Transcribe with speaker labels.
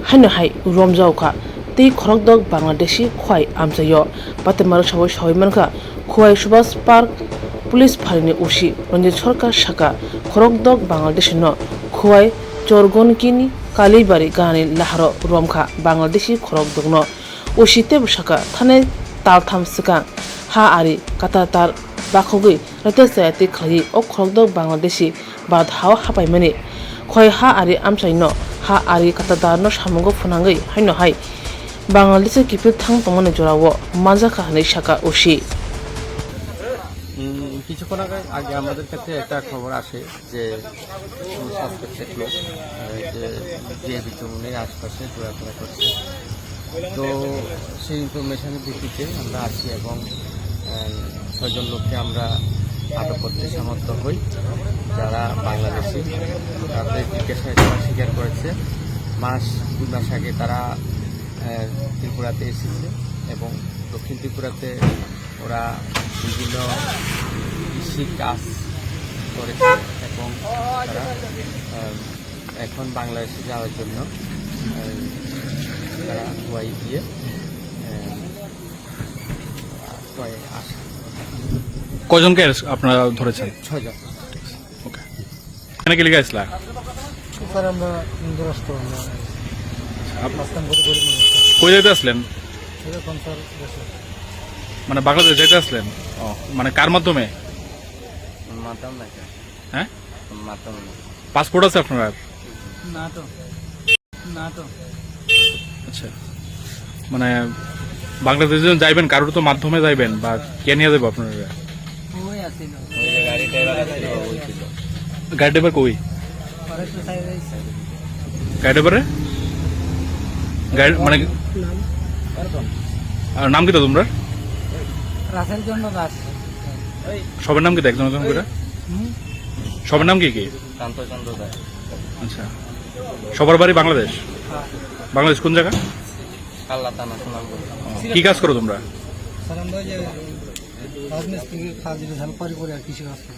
Speaker 1: haino hai romjauka tei khorokdok Bangladeshi khwai amchayo patemar sabo shawaimanka khwai subhas park police pharini usi Ranjit Sarkar Shaka khorokdok Bangladeshi no khwai chorgonkini kalibari gani laharo romkha Bangladeshi khorokdok no usi teb shaka thane taltham sikang ha ari katatar bakhogui rate sayati khlai ok khorokdok Bangladeshi bad haw hapaimani khoi ha ari amchai no ha ari katatar no samungo phunangai haino hai Bangladesh kipil thang tongmani jorawo manjaka hanai shaka usi
Speaker 2: কিছুক্ষণ আগে আমাদের কাছে একটা খবর আসে যে suspected লোক যে বিচরণের আশপাশে ঘোরাফেরা করছে। তো সেই ইনফরমেশনের ভিত্তিতে আমরা আসি এবং 6 জন লোককে আমরা আটক করতে সমর্থ হই, যারা বাংলাদেশি। তাদের জিজ্ঞাসায় তারা স্বীকার করেছে 2 মাস আগে তারা ত্রিপুরাতে এসেছে এবং দক্ষিণ ত্রিপুরাতে ওরা বিভিন্ন কৃষি কাজ করেছে এবং তারা এখন বাংলাদেশে যাওয়ার জন্য তারা খোয়াই দিয়ে আসে।
Speaker 3: কজনকে আপনারা ধরেছেন?
Speaker 2: 6 জন।
Speaker 3: ওকে, এখানে কি লিখে আসলা?
Speaker 4: স্যার আমরা ইন্দ্রাস্ত
Speaker 3: কই যেতে আসলেন?
Speaker 4: এরকম স্যার
Speaker 3: মানে বাংলাদেশ যেতে আসলেন? ও, মানে কার মাধ্যমে?
Speaker 2: মাতাম না।
Speaker 3: হ্যাঁ,
Speaker 2: মাতাম না।
Speaker 3: পাসপোর্ট আছে আপনার?
Speaker 4: না তো
Speaker 3: আচ্ছা, মানে বাংলাদেশ যখন যাইবেন কারোর তো মাধ্যমে যাইবেন বা কে নিয়ে যাবো আপনারা?
Speaker 4: ওই আসিল
Speaker 2: গাড়ি ড্রাইভার ছিল।
Speaker 3: গাড়ি ড্রাইভার কই?
Speaker 4: ফরেস্ট সাইড আইছে
Speaker 3: গাড়ি ড্রাইভারে গাড়ি মানে আর নাম কি তো তোমরা?
Speaker 4: রাসেল জন্য রাস
Speaker 3: সবার নাম কি? একজন একজন করে সবার নাম কি কি?
Speaker 2: কান্তচন্দ্র দাস।
Speaker 3: আচ্ছা, সবার বাড়ি বাংলাদেশ? বাংলাদেশ কোন জায়গা?
Speaker 2: কাল্লা থানা সুনাম।
Speaker 3: কি কাজ করো তোমরা?
Speaker 4: স্যার আমরা যে রাজমিস্ত্রি কাজ ধান পারি করে আর কিছু আছে